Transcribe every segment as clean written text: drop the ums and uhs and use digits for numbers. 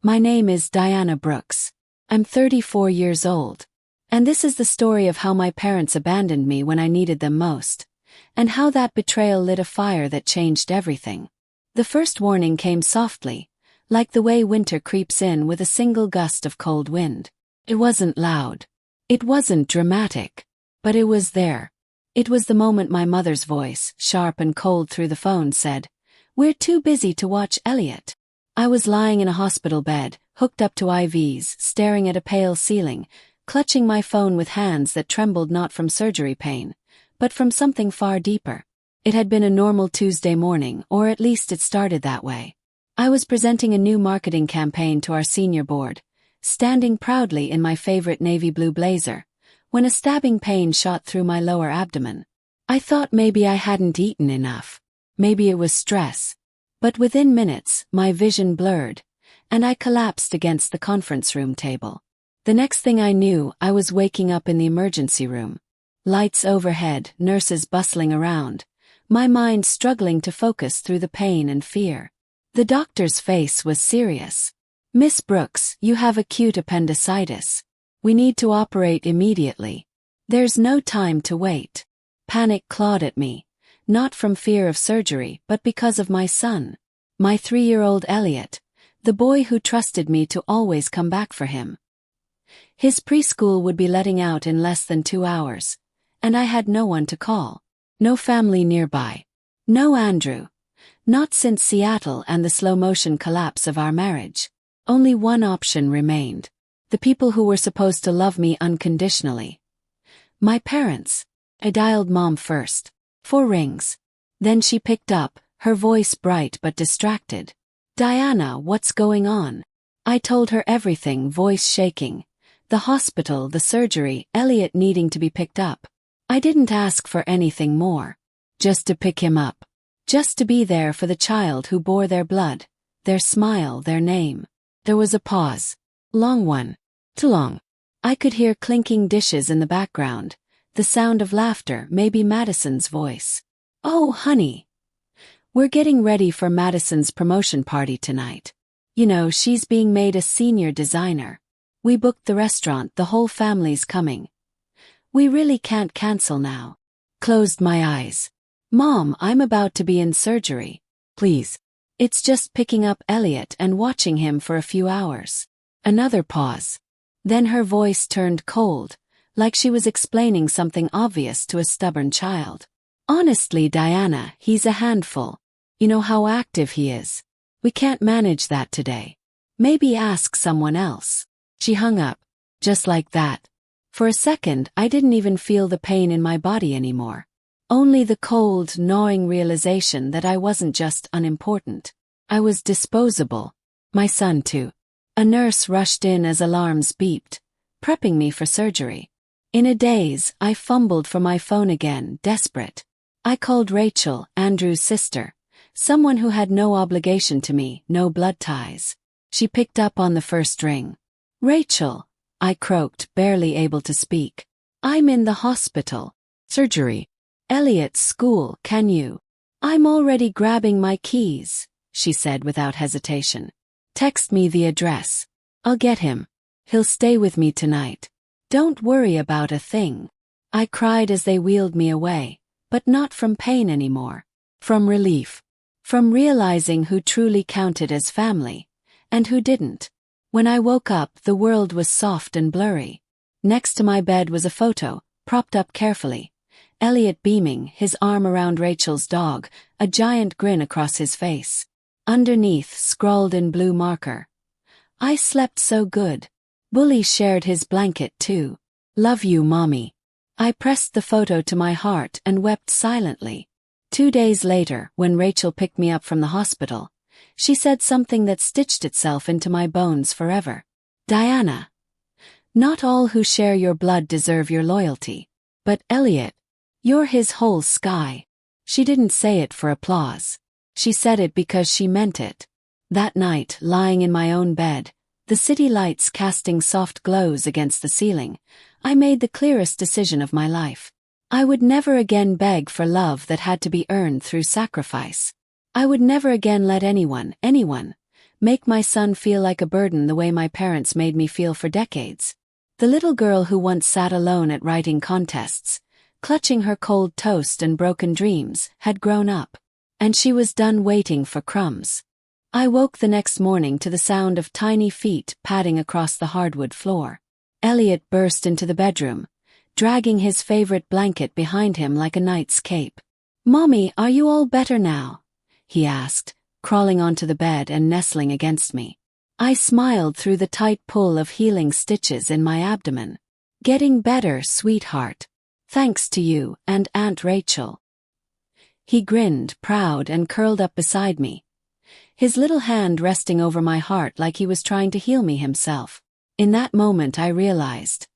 My name is Diana Brooks. I'm 34 years old. And this is the story of how my parents abandoned me when I needed them most, and how that betrayal lit a fire that changed everything. The first warning came softly, like the way winter creeps in with a single gust of cold wind. It wasn't loud. It wasn't dramatic. But it was there. It was the moment my mother's voice, sharp and cold through the phone, said, "We're too busy to watch Elliot." I was lying in a hospital bed, hooked up to IVs, staring at a pale ceiling, clutching my phone with hands that trembled not from surgery pain, but from something far deeper. It had been a normal Tuesday morning, or at least it started that way. I was presenting a new marketing campaign to our senior board, standing proudly in my favorite navy blue blazer, when a stabbing pain shot through my lower abdomen. I thought maybe I hadn't eaten enough. Maybe it was stress. But within minutes, my vision blurred, and I collapsed against the conference room table. The next thing I knew, I was waking up in the emergency room. Lights overhead, nurses bustling around, my mind struggling to focus through the pain and fear. The doctor's face was serious. "Miss Brooks, you have acute appendicitis. We need to operate immediately. There's no time to wait." Panic clawed at me, not from fear of surgery but because of my son. My 3-year-old Elliot, the boy who trusted me to always come back for him. His preschool would be letting out in less than 2 hours, and I had no one to call. No family nearby. No Andrew. Not since Seattle and the slow-motion collapse of our marriage. Only one option remained. The people who were supposed to love me unconditionally. My parents. I dialed Mom first. 4 rings. Then she picked up, her voice bright but distracted. "Diana, what's going on?" I told her everything, voice shaking. The hospital, the surgery, Elliot needing to be picked up. I didn't ask for anything more. Just to pick him up. Just to be there for the child who bore their blood, their smile, their name. There was a pause. Long one. Too long. I could hear clinking dishes in the background, the sound of laughter, maybe Madison's voice. "Oh, honey. We're getting ready for Madison's promotion party tonight. You know, she's being made a senior designer. We booked the restaurant, the whole family's coming. We really can't cancel now." Closed my eyes. "Mom, I'm about to be in surgery. Please. It's just picking up Elliot and watching him for a few hours." Another pause. Then her voice turned cold, like she was explaining something obvious to a stubborn child. "Honestly, Diana, he's a handful. You know how active he is. We can't manage that today. Maybe ask someone else." She hung up. Just like that. For a second, I didn't even feel the pain in my body anymore. Only the cold, gnawing realization that I wasn't just unimportant. I was disposable. My son too. A nurse rushed in as alarms beeped, prepping me for surgery. In a daze, I fumbled for my phone again, desperate. I called Rachel, Andrew's sister, someone who had no obligation to me, no blood ties. She picked up on the first ring. "Rachel," I croaked, barely able to speak. "I'm in the hospital. Surgery. Elliot's school, can you?" "I'm already grabbing my keys," she said without hesitation. "Text me the address. I'll get him. He'll stay with me tonight. Don't worry about a thing." I cried as they wheeled me away, but not from pain anymore. From relief. From realizing who truly counted as family, and who didn't. When I woke up, the world was soft and blurry. Next to my bed was a photo, propped up carefully. Elliot beaming, his arm around Rachel's dog, a giant grin across his face. Underneath, scrawled in blue marker, "I slept so good." Bully shared his blanket too. "Love you, Mommy." I pressed the photo to my heart and wept silently. 2 days later, when Rachel picked me up from the hospital, she said something that stitched itself into my bones forever. "Diana, not all who share your blood deserve your loyalty. But Elliot, you're his whole sky." She didn't say it for applause. She said it because she meant it. That night, lying in my own bed, the city lights casting soft glows against the ceiling, I made the clearest decision of my life. I would never again beg for love that had to be earned through sacrifice. I would never again let anyone, Make my son feel like a burden the way my parents made me feel for decades. The little girl who once sat alone at writing contests, clutching her cold toast and broken dreams, had grown up. And she was done waiting for crumbs. I woke the next morning to the sound of tiny feet padding across the hardwood floor. Elliot burst into the bedroom, dragging his favorite blanket behind him like a knight's cape. "Mommy, are you all better now?" he asked, crawling onto the bed and nestling against me. I smiled through the tight pull of healing stitches in my abdomen. "Getting better, sweetheart. Thanks to you and Aunt Rachel." He grinned, proud, and curled up beside me, his little hand resting over my heart like he was trying to heal me himself. In that moment I realized,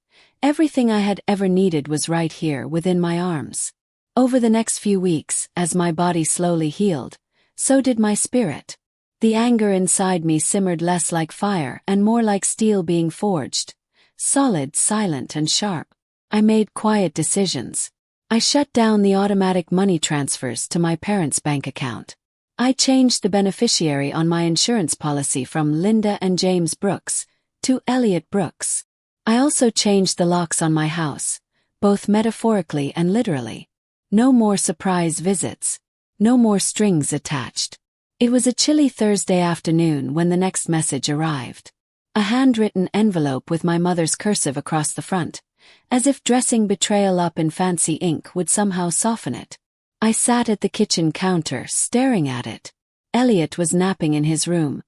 everything I had ever needed was right here within my arms. Over the next few weeks, as my body slowly healed, so did my spirit. The anger inside me simmered less like fire and more like steel being forged. Solid, silent, and sharp. I made quiet decisions. I shut down the automatic money transfers to my parents' bank account. I changed the beneficiary on my insurance policy from Linda and James Brooks to Elliot Brooks. I also changed the locks on my house, both metaphorically and literally. No more surprise visits. No more strings attached. It was a chilly Thursday afternoon when the next message arrived. A handwritten envelope with my mother's cursive across the front, as if dressing betrayal up in fancy ink would somehow soften it. I sat at the kitchen counter, staring at it. Elliot was napping in his room,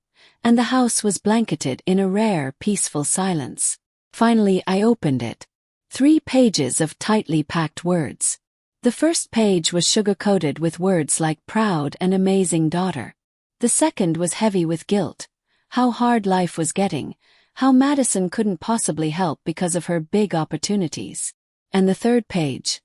and the house was blanketed in a rare, peaceful silence. Finally, I opened it. 3 pages of tightly packed words. The first page was sugar-coated with words like proud and amazing daughter. The second was heavy with guilt, how hard life was getting, how Madison couldn't possibly help because of her big opportunities. And the third page?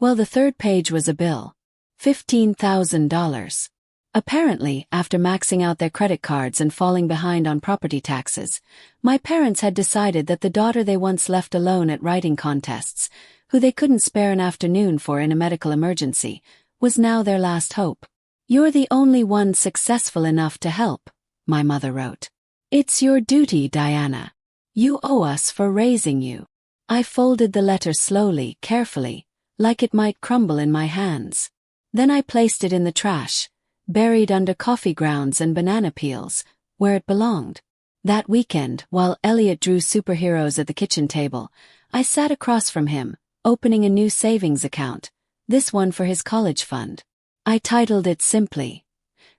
Well, the third page was a bill. $15,000. Apparently, after maxing out their credit cards and falling behind on property taxes, my parents had decided that the daughter they once left alone at writing contests, who they couldn't spare an afternoon for in a medical emergency, was now their last hope. "You're the only one successful enough to help," my mother wrote. "It's your duty, Diana. You owe us for raising you." I folded the letter slowly, carefully, like it might crumble in my hands. Then I placed it in the trash, buried under coffee grounds and banana peels, where it belonged. That weekend, while Elliot drew superheroes at the kitchen table, I sat across from him, opening a new savings account, this one for his college fund. I titled it simply,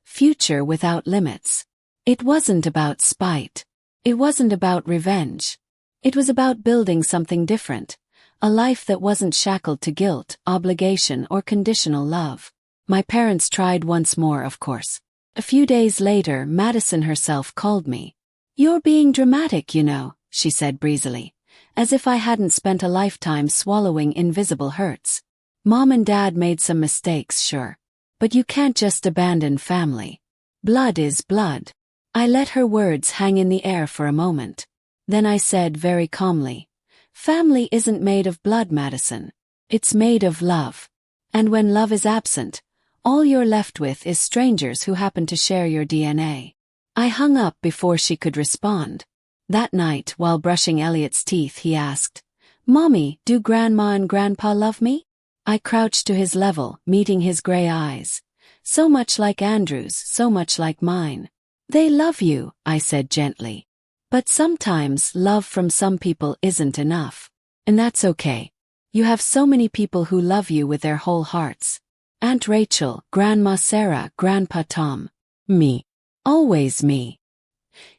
"Future Without Limits." It wasn't about spite. It wasn't about revenge. It was about building something different, a life that wasn't shackled to guilt, obligation, or conditional love. My parents tried once more, of course. A few days later, Madison herself called me. "You're being dramatic, you know," she said breezily, as if I hadn't spent a lifetime swallowing invisible hurts. "Mom and Dad made some mistakes, sure. But you can't just abandon family. Blood is blood." I let her words hang in the air for a moment. Then I said very calmly, "Family isn't made of blood, Madison. It's made of love. And when love is absent, all you're left with is strangers who happen to share your DNA." I hung up before she could respond. That night, while brushing Elliot's teeth, he asked, "Mommy, do Grandma and Grandpa love me?" I crouched to his level, meeting his gray eyes. So much like Andrew's, so much like mine. "They love you," I said gently. "But sometimes love from some people isn't enough. And that's okay. You have so many people who love you with their whole hearts. Aunt Rachel, Grandma Sarah, Grandpa Tom. Me. Always me."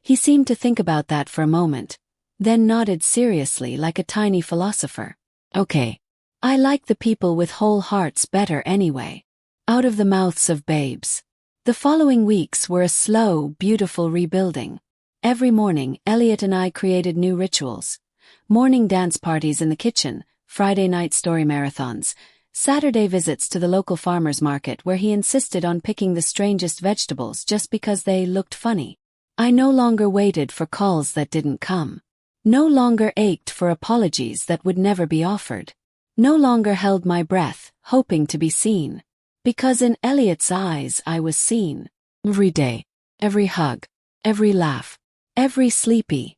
He seemed to think about that for a moment, then nodded seriously like a tiny philosopher. "Okay. I like the people with whole hearts better anyway." Out of the mouths of babes. The following weeks were a slow, beautiful rebuilding. Every morning, Elliot and I created new rituals. Morning dance parties in the kitchen, Friday night story marathons, Saturday visits to the local farmer's market where he insisted on picking the strangest vegetables just because they looked funny. I no longer waited for calls that didn't come. No longer ached for apologies that would never be offered. No longer held my breath, hoping to be seen. Because in Elliot's eyes I was seen. Every day. Every hug. every laugh, every sleepy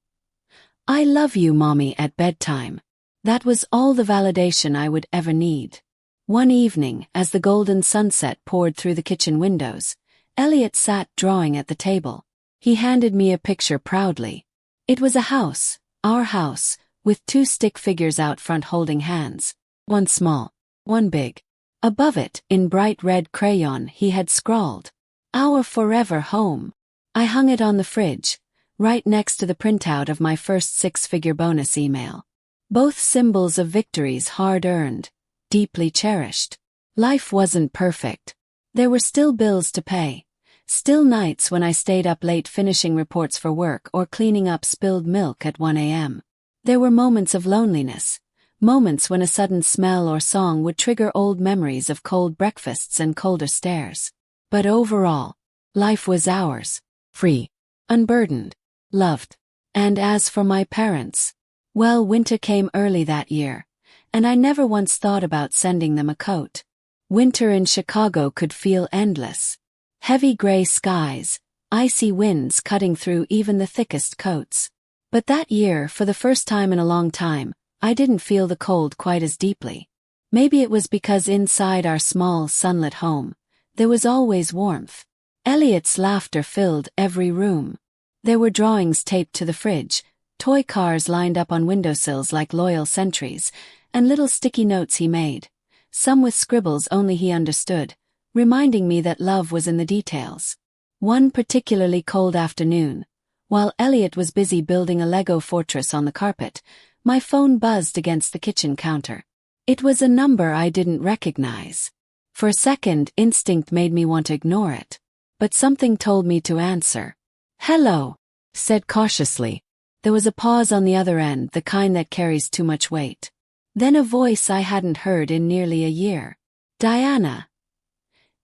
"I love you, Mommy" at bedtime. That was all the validation I would ever need. One evening, as the golden sunset poured through the kitchen windows, Elliot sat drawing at the table. He handed me a picture proudly. It was a house, our house, with two stick figures out front holding hands. One small, one big. Above it, in bright red crayon, he had scrawled, "Our forever home." I hung it on the fridge, right next to the printout of my first six-figure bonus email. Both symbols of victories hard-earned, deeply cherished. Life wasn't perfect. There were still bills to pay. Still nights when I stayed up late finishing reports for work or cleaning up spilled milk at 1 a.m. There were moments of loneliness, moments when a sudden smell or song would trigger old memories of cold breakfasts and colder stares. But overall, life was ours, free, unburdened, loved. And as for my parents, well, winter came early that year, and I never once thought about sending them a coat. Winter in Chicago could feel endless. Heavy gray skies, icy winds cutting through even the thickest coats. But that year, for the first time in a long time, I didn't feel the cold quite as deeply. Maybe it was because inside our small, sunlit home, there was always warmth. Elliot's laughter filled every room. There were drawings taped to the fridge, toy cars lined up on windowsills like loyal sentries, and little sticky notes he made, some with scribbles only he understood, reminding me that love was in the details. One particularly cold afternoon, while Elliot was busy building a Lego fortress on the carpet, my phone buzzed against the kitchen counter. It was a number I didn't recognize. For a second, instinct made me want to ignore it. But something told me to answer. "Hello," said cautiously. There was a pause on the other end, the kind that carries too much weight. Then a voice I hadn't heard in nearly a year. "Diana.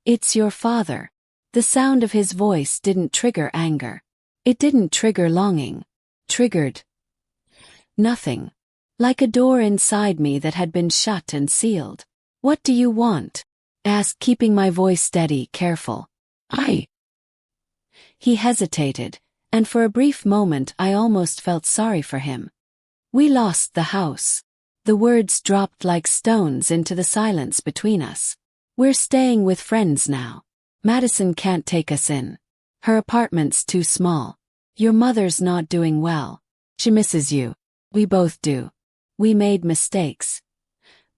It's your father." The sound of his voice didn't trigger anger. It didn't trigger longing. Triggered nothing. Like a door inside me that had been shut and sealed. "What do you want?" asked, keeping my voice steady, careful. He hesitated, and for a brief moment I almost felt sorry for him. "We lost the house." The words dropped like stones into the silence between us. "We're staying with friends now. Madison can't take us in. Her apartment's too small. Your mother's not doing well. She misses you. We both do. We made mistakes.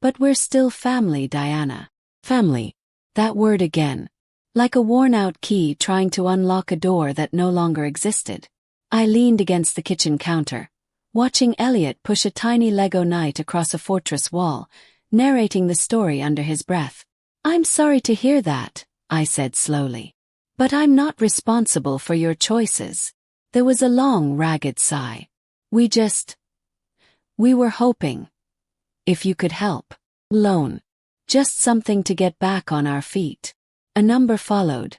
But we're still family, Diana." Family. That word again. Like a worn-out key trying to unlock a door that no longer existed. I leaned against the kitchen counter, watching Elliot push a tiny Lego knight across a fortress wall, narrating the story under his breath. "I'm sorry to hear that," I said slowly. "But I'm not responsible for your choices." There was a long, ragged sigh. We were hoping. If you could help. Loan. Just something to get back on our feet." A number followed.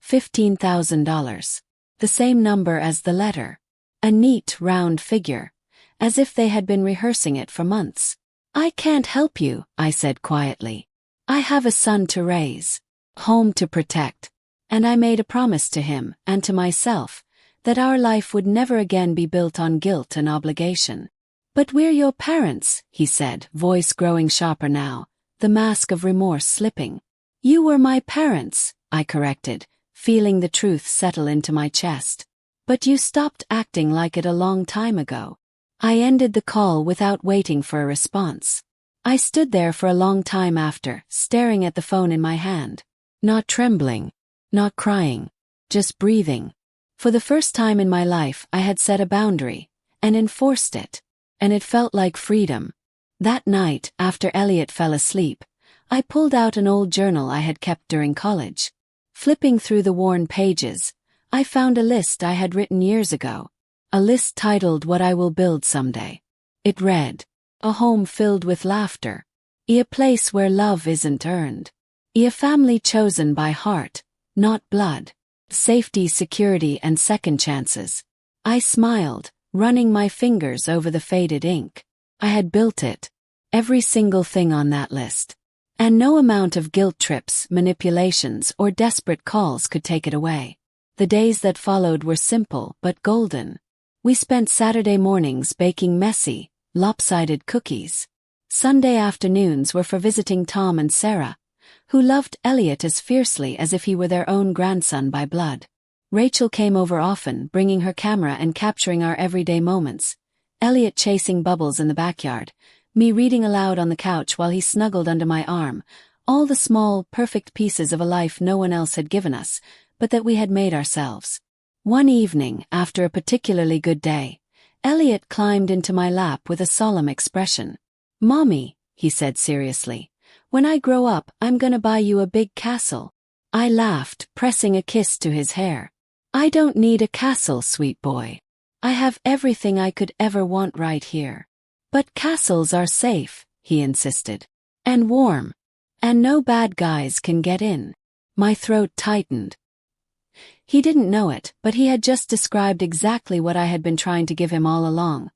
$15,000. The same number as the letter. A neat, round figure, as if they had been rehearsing it for months. "I can't help you," I said quietly. "I have a son to raise, home to protect." And I made a promise to him, and to myself, that our life would never again be built on guilt and obligation. "But we're your parents," he said, voice growing sharper now, the mask of remorse slipping. "You were my parents," I corrected, feeling the truth settle into my chest. "But you stopped acting like it a long time ago." I ended the call without waiting for a response. I stood there for a long time after, staring at the phone in my hand. Not trembling, not crying, just breathing. For the first time in my life I had set a boundary, and enforced it. And it felt like freedom. That night, after Elliot fell asleep, I pulled out an old journal I had kept during college. Flipping through the worn pages, I found a list I had written years ago. A list titled "What I Will Build Someday." It read, "A home filled with laughter. A place where love isn't earned. A family chosen by heart, not blood. Safety, security, and second chances." I smiled, running my fingers over the faded ink. I had built it. Every single thing on that list. And no amount of guilt trips, manipulations, or desperate calls could take it away. The days that followed were simple but golden. We spent Saturday mornings baking messy, lopsided cookies. Sunday afternoons were for visiting Tom and Sarah, who loved Elliot as fiercely as if he were their own grandson by blood. Rachel came over often, bringing her camera and capturing our everyday moments. Elliot chasing bubbles in the backyard, me reading aloud on the couch while he snuggled under my arm, all the small, perfect pieces of a life no one else had given us, but that we had made ourselves. One evening, after a particularly good day, Elliot climbed into my lap with a solemn expression. "Mommy," he said seriously, "when I grow up, I'm gonna buy you a big castle." I laughed, pressing a kiss to his hair. "I don't need a castle, sweet boy. I have everything I could ever want right here." "But castles are safe," he insisted. "And warm. And no bad guys can get in." My throat tightened. He didn't know it, but he had just described exactly what I had been trying to give him all along.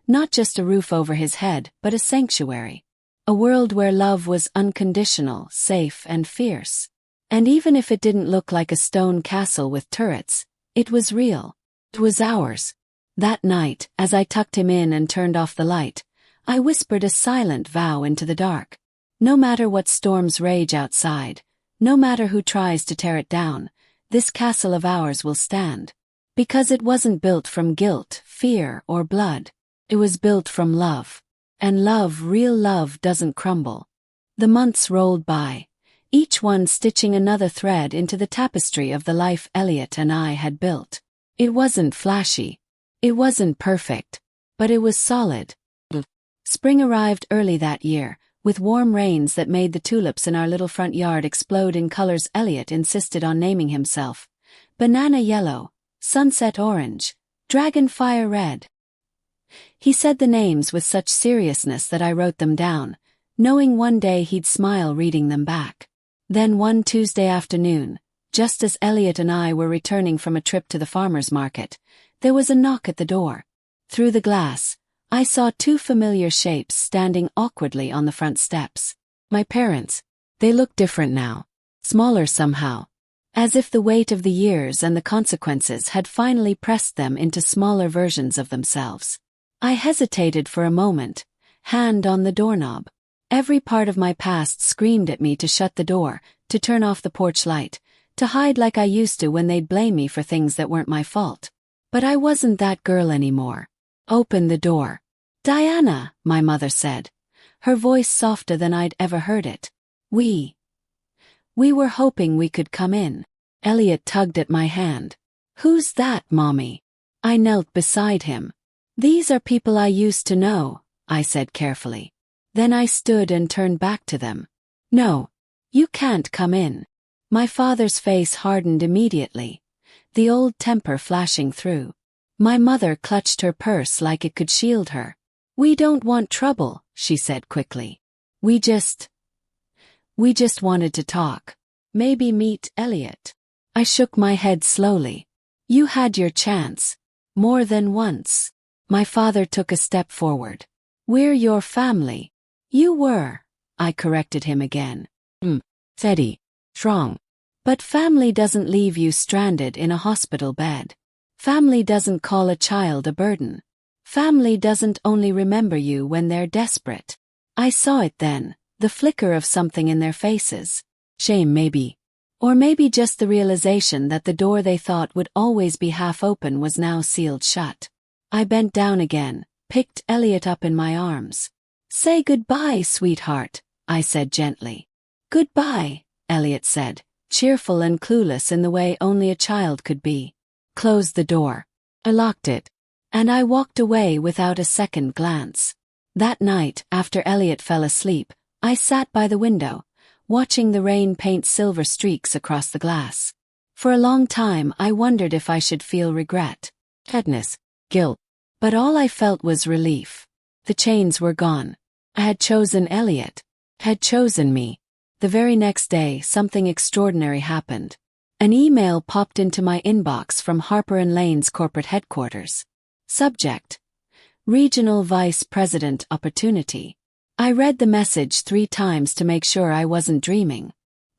Not just a roof over his head, but a sanctuary. A world where love was unconditional, safe, and fierce. And even if it didn't look like a stone castle with turrets, it was real. It was ours. That night, as I tucked him in and turned off the light, I whispered a silent vow into the dark. No matter what storms rage outside, no matter who tries to tear it down, this castle of ours will stand. Because it wasn't built from guilt, fear, or blood. It was built from love. And love, real love, doesn't crumble. The months rolled by, each one stitching another thread into the tapestry of the life Elliot and I had built. It wasn't flashy. It wasn't perfect. But it was solid. Spring arrived early that year, with warm rains that made the tulips in our little front yard explode in colors Elliot insisted on naming himself. Banana yellow, sunset orange, dragonfire red. He said the names with such seriousness that I wrote them down, knowing one day he'd smile reading them back. Then one Tuesday afternoon, just as Elliot and I were returning from a trip to the farmer's market, there was a knock at the door. Through the glass, I saw two familiar shapes standing awkwardly on the front steps. My parents. They looked different now. Smaller somehow. As if the weight of the years and the consequences had finally pressed them into smaller versions of themselves. I hesitated for a moment, hand on the doorknob. Every part of my past screamed at me to shut the door, to turn off the porch light, to hide like I used to when they'd blame me for things that weren't my fault. But I wasn't that girl anymore. "Open the door." "Diana," my mother said, her voice softer than I'd ever heard it. We were hoping we could come in." Elliot tugged at my hand. "Who's that, Mommy?" I knelt beside him. "These are people I used to know," I said carefully. Then I stood and turned back to them. "No, you can't come in." My father's face hardened immediately, the old temper flashing through. My mother clutched her purse like it could shield her. "We don't want trouble," she said quickly. We just wanted to talk. Maybe meet Elliot." I shook my head slowly. "You had your chance. More than once." My father took a step forward. "We're your family." "You were," I corrected him again. Steady. Strong. "But family doesn't leave you stranded in a hospital bed. Family doesn't call a child a burden. Family doesn't only remember you when they're desperate." I saw it then, the flicker of something in their faces. Shame maybe. Or maybe just the realization that the door they thought would always be half open was now sealed shut. I bent down again, picked Elliot up in my arms. "Say goodbye, sweetheart," I said gently. "Goodbye," Elliot said, cheerful and clueless in the way only a child could be. Closed the door. I locked it. And I walked away without a second glance. That night, after Elliot fell asleep, I sat by the window, watching the rain paint silver streaks across the glass. For a long time I wondered if I should feel regret, sadness, guilt. But all I felt was relief. The chains were gone. I had chosen Elliot. Had chosen me. The very next day, something extraordinary happened. An email popped into my inbox from Harper & Lane's corporate headquarters. Subject: Regional Vice President Opportunity. I read the message 3 times to make sure I wasn't dreaming.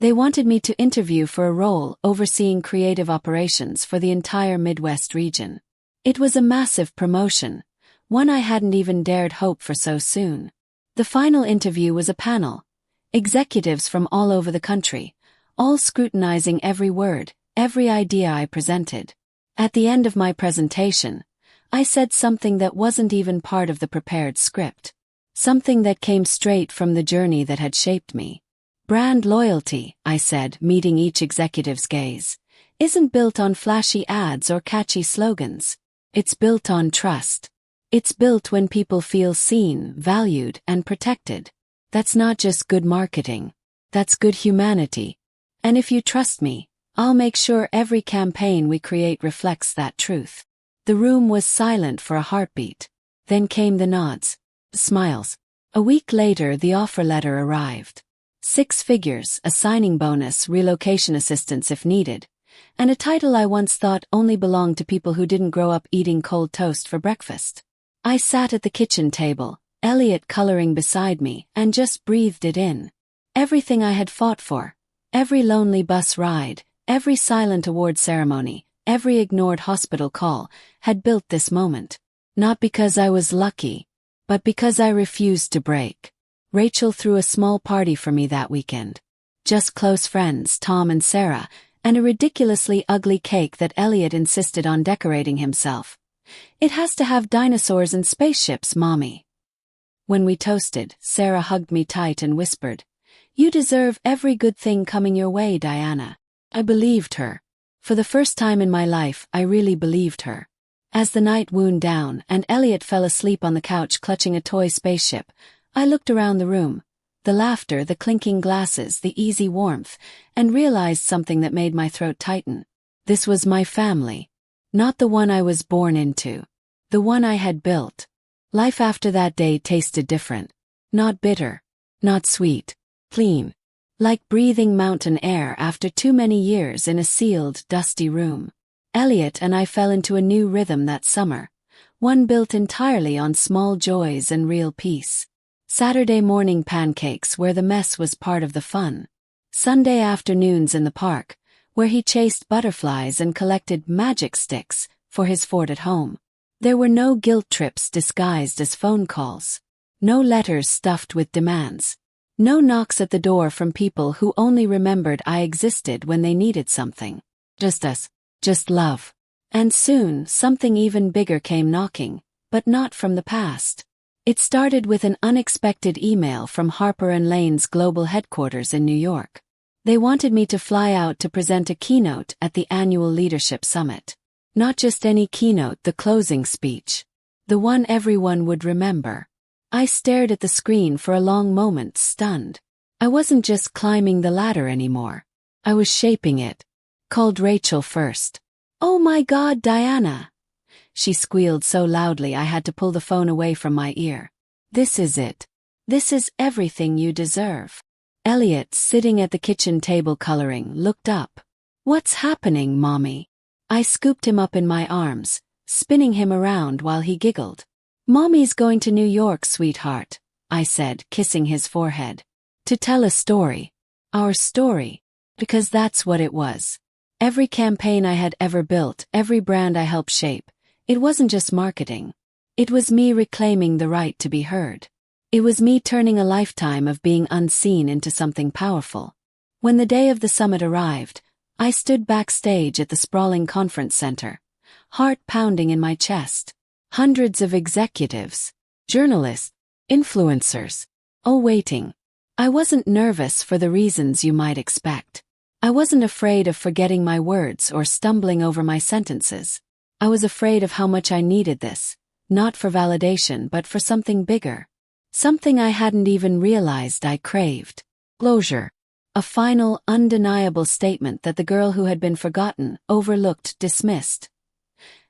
They wanted me to interview for a role overseeing creative operations for the entire Midwest region. It was a massive promotion, one I hadn't even dared hope for so soon. The final interview was a panel, executives from all over the country, all scrutinizing every word, every idea I presented. At the end of my presentation, I said something that wasn't even part of the prepared script. Something that came straight from the journey that had shaped me. Brand loyalty, I said, meeting each executive's gaze, isn't built on flashy ads or catchy slogans. It's built on trust. It's built when people feel seen, valued, and protected. That's not just good marketing. That's good humanity. And if you trust me, I'll make sure every campaign we create reflects that truth. The room was silent for a heartbeat. Then came the nods, smiles. A week later, the offer letter arrived. 6 figures, a signing bonus, relocation assistance if needed, and a title I once thought only belonged to people who didn't grow up eating cold toast for breakfast. I sat at the kitchen table, Elliot coloring beside me, and just breathed it in. Everything I had fought for, every lonely bus ride, every silent award ceremony, every ignored hospital call, had built this moment. Not because I was lucky, but because I refused to break. Rachel threw a small party for me that weekend. Just close friends, Tom and Sarah, and a ridiculously ugly cake that Elliot insisted on decorating himself. It has to have dinosaurs and spaceships, Mommy. When we toasted, Sarah hugged me tight and whispered, "You deserve every good thing coming your way, Diana." I believed her. For the first time in my life, I really believed her. As the night wound down and Elliot fell asleep on the couch clutching a toy spaceship, I looked around the room, the laughter, the clinking glasses, the easy warmth, and realized something that made my throat tighten. This was my family. Not the one I was born into. The one I had built. Life after that day tasted different. Not bitter. Not sweet. Clean. Like breathing mountain air after too many years in a sealed, dusty room. Elliot and I fell into a new rhythm that summer. One built entirely on small joys and real peace. Saturday morning pancakes where the mess was part of the fun. Sunday afternoons in the park, where he chased butterflies and collected magic sticks for his fort at home. There were no guilt trips disguised as phone calls. No letters stuffed with demands. No knocks at the door from people who only remembered I existed when they needed something. Just us. Just love. And soon, something even bigger came knocking, but not from the past. It started with an unexpected email from Harper & Lane's global headquarters in New York. They wanted me to fly out to present a keynote at the annual leadership summit. Not just any keynote, the closing speech. The one everyone would remember. I stared at the screen for a long moment, stunned. I wasn't just climbing the ladder anymore. I was shaping it. Called Rachel first. "Oh my God, Diana!" She squealed so loudly I had to pull the phone away from my ear. "This is it. This is everything you deserve." Elliot, sitting at the kitchen table coloring, looked up. "What's happening, Mommy?" I scooped him up in my arms, spinning him around while he giggled. "Mommy's going to New York, sweetheart," I said, kissing his forehead. "To tell a story. Our story. Because that's what it was. Every campaign I had ever built, every brand I helped shape, it wasn't just marketing. It was me reclaiming the right to be heard. It was me turning a lifetime of being unseen into something powerful. When the day of the summit arrived, I stood backstage at the sprawling conference center, heart pounding in my chest. Hundreds of executives, journalists, influencers, all waiting. I wasn't nervous for the reasons you might expect. I wasn't afraid of forgetting my words or stumbling over my sentences. I was afraid of how much I needed this, not for validation but for something bigger. Something I hadn't even realized I craved. Closure. A final, undeniable statement that the girl who had been forgotten, overlooked, dismissed,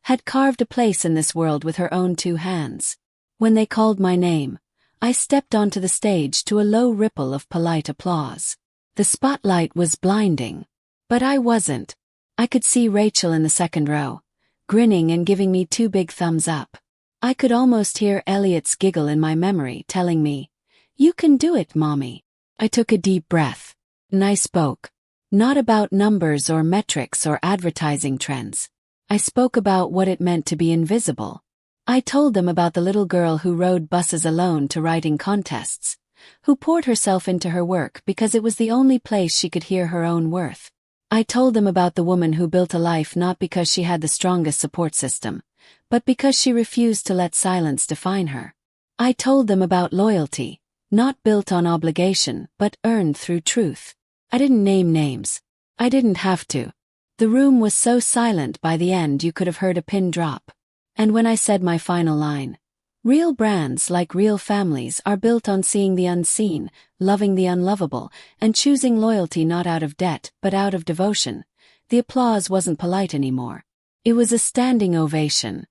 had carved a place in this world with her own 2 hands. When they called my name, I stepped onto the stage to a low ripple of polite applause. The spotlight was blinding. But I wasn't. I could see Rachel in the second row, grinning and giving me 2 big thumbs up. I could almost hear Elliot's giggle in my memory telling me, "You can do it, Mommy." I took a deep breath. And I spoke. Not about numbers or metrics or advertising trends. I spoke about what it meant to be invisible. I told them about the little girl who rode buses alone to writing contests, who poured herself into her work because it was the only place she could hear her own worth. I told them about the woman who built a life not because she had the strongest support system, but because she refused to let silence define her. I told them about loyalty, not built on obligation but earned through truth. I didn't name names. I didn't have to. The room was so silent by the end you could have heard a pin drop. And when I said my final line, real brands like real families are built on seeing the unseen, loving the unlovable, and choosing loyalty not out of debt but out of devotion, the applause wasn't polite anymore. It was a standing ovation.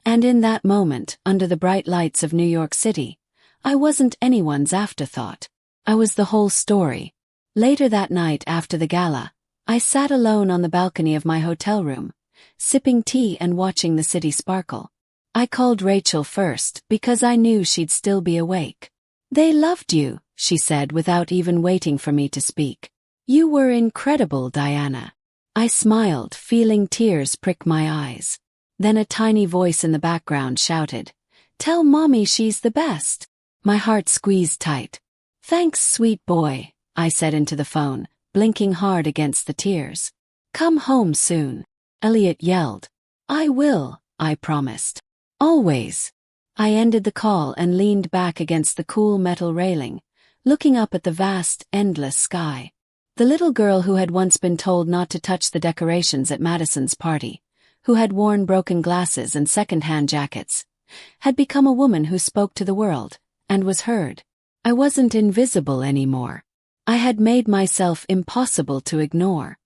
And in that moment, under the bright lights of New York City, I wasn't anyone's afterthought. I was the whole story. Later that night after the gala, I sat alone on the balcony of my hotel room, sipping tea and watching the city sparkle. I called Rachel first because I knew she'd still be awake. "They loved you," she said without even waiting for me to speak. "You were incredible, Diana." I smiled, feeling tears prick my eyes. Then a tiny voice in the background shouted, "Tell Mommy she's the best." My heart squeezed tight. "Thanks, sweet boy," I said into the phone, blinking hard against the tears. "Come home soon." Elliot yelled. "I will," I promised. "Always." I ended the call and leaned back against the cool metal railing, looking up at the vast, endless sky. The little girl who had once been told not to touch the decorations at Madison's party, who had worn broken glasses and second-hand jackets, had become a woman who spoke to the world, and was heard. I wasn't invisible anymore. I had made myself impossible to ignore.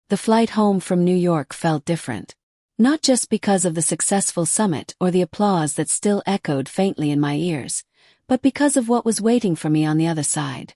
The flight home from New York felt different. Not just because of the successful summit or the applause that still echoed faintly in my ears, but because of what was waiting for me on the other side.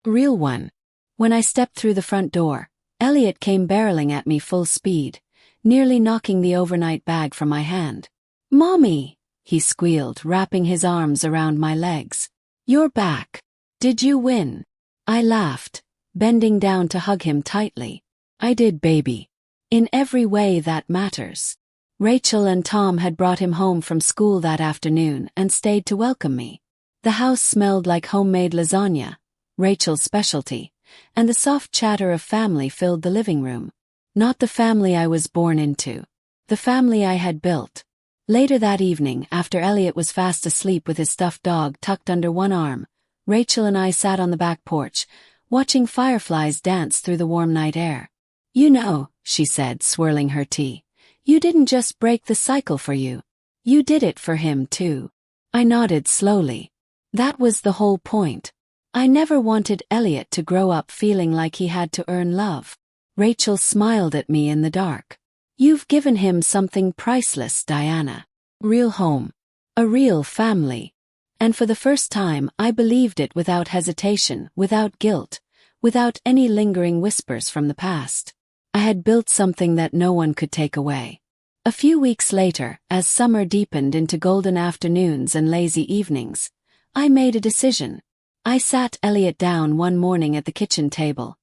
Real one. When I stepped through the front door, Elliot came barreling at me full speed, nearly knocking the overnight bag from my hand. "Mommy," he squealed, wrapping his arms around my legs. "You're back. Did you win?" I laughed, bending down to hug him tightly. "I did, baby. In every way that matters." Rachel and Tom had brought him home from school that afternoon and stayed to welcome me. The house smelled like homemade lasagna, Rachel's specialty, and the soft chatter of family filled the living room. Not the family I was born into. The family I had built. Later that evening, after Elliot was fast asleep with his stuffed dog tucked under one arm, Rachel and I sat on the back porch, watching fireflies dance through the warm night air. "You know," she said, swirling her tea, "you didn't just break the cycle for you. You did it for him too." I nodded slowly. That was the whole point. I never wanted Elliot to grow up feeling like he had to earn love. Rachel smiled at me in the dark. "You've given him something priceless, Diana. Real home. A real family." And for the first time I believed it without hesitation, without guilt, without any lingering whispers from the past. I had built something that no one could take away. A few weeks later, as summer deepened into golden afternoons and lazy evenings, I made a decision. I sat Elliot down one morning at the kitchen table,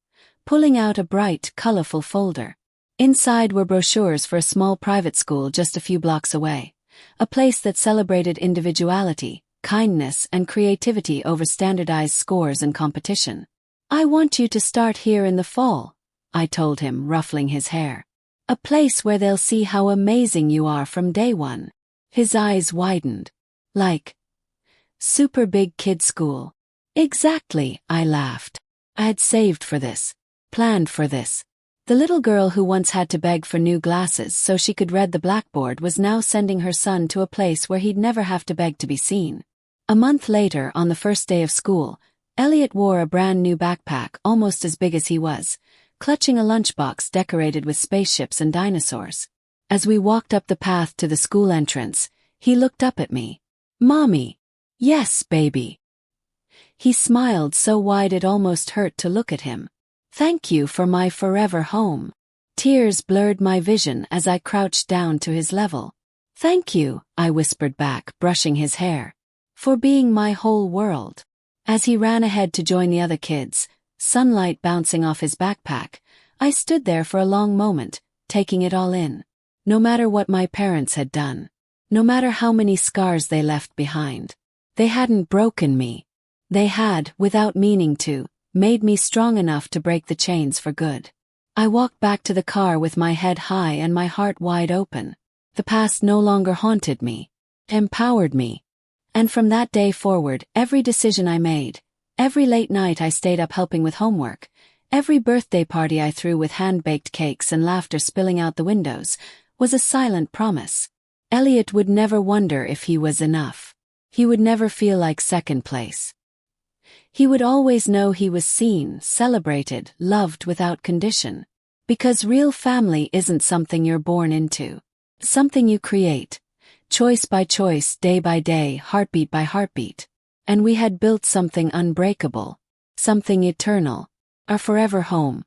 pulling out a bright, colorful folder. Inside were brochures for a small private school just a few blocks away, a place that celebrated individuality, kindness, and creativity over standardized scores and competition. "I want you to start here in the fall," I told him, ruffling his hair. "A place where they'll see how amazing you are from day one." His eyes widened. "Like super big kid school." "Exactly," I laughed. I had saved for this, planned for this. The little girl who once had to beg for new glasses so she could read the blackboard was now sending her son to a place where he'd never have to beg to be seen. A month later, on the first day of school, Elliot wore a brand new backpack almost as big as he was, clutching a lunchbox decorated with spaceships and dinosaurs. As we walked up the path to the school entrance, he looked up at me. "Mommy." "Yes, baby." He smiled so wide it almost hurt to look at him. "Thank you for my forever home." Tears blurred my vision as I crouched down to his level. "Thank you," I whispered back, brushing his hair, "for being my whole world." As he ran ahead to join the other kids, sunlight bouncing off his backpack, I stood there for a long moment, taking it all in. No matter what my parents had done, no matter how many scars they left behind, they hadn't broken me. They had, without meaning to, made me strong enough to break the chains for good. I walked back to the car with my head high and my heart wide open. The past no longer haunted me, empowered me. And from that day forward, every decision I made, every late night I stayed up helping with homework, every birthday party I threw with hand-baked cakes and laughter spilling out the windows, was a silent promise. Elliot would never wonder if he was enough. He would never feel like second place. He would always know he was seen, celebrated, loved without condition. Because real family isn't something you're born into. Something you create. Choice by choice, day by day, heartbeat by heartbeat. And we had built something unbreakable. Something eternal. Our forever home.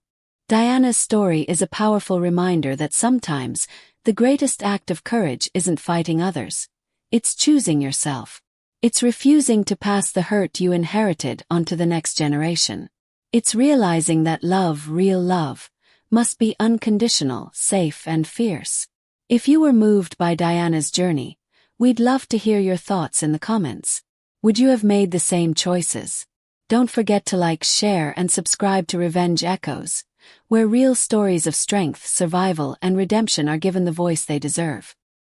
Diana's story is a powerful reminder that sometimes, the greatest act of courage isn't fighting others. It's choosing yourself. It's refusing to pass the hurt you inherited onto the next generation. It's realizing that love, real love, must be unconditional, safe and fierce. If you were moved by Diana's journey, we'd love to hear your thoughts in the comments. Would you have made the same choices? Don't forget to like, share and subscribe to Revenge Echoes, where real stories of strength, survival and redemption are given the voice they deserve.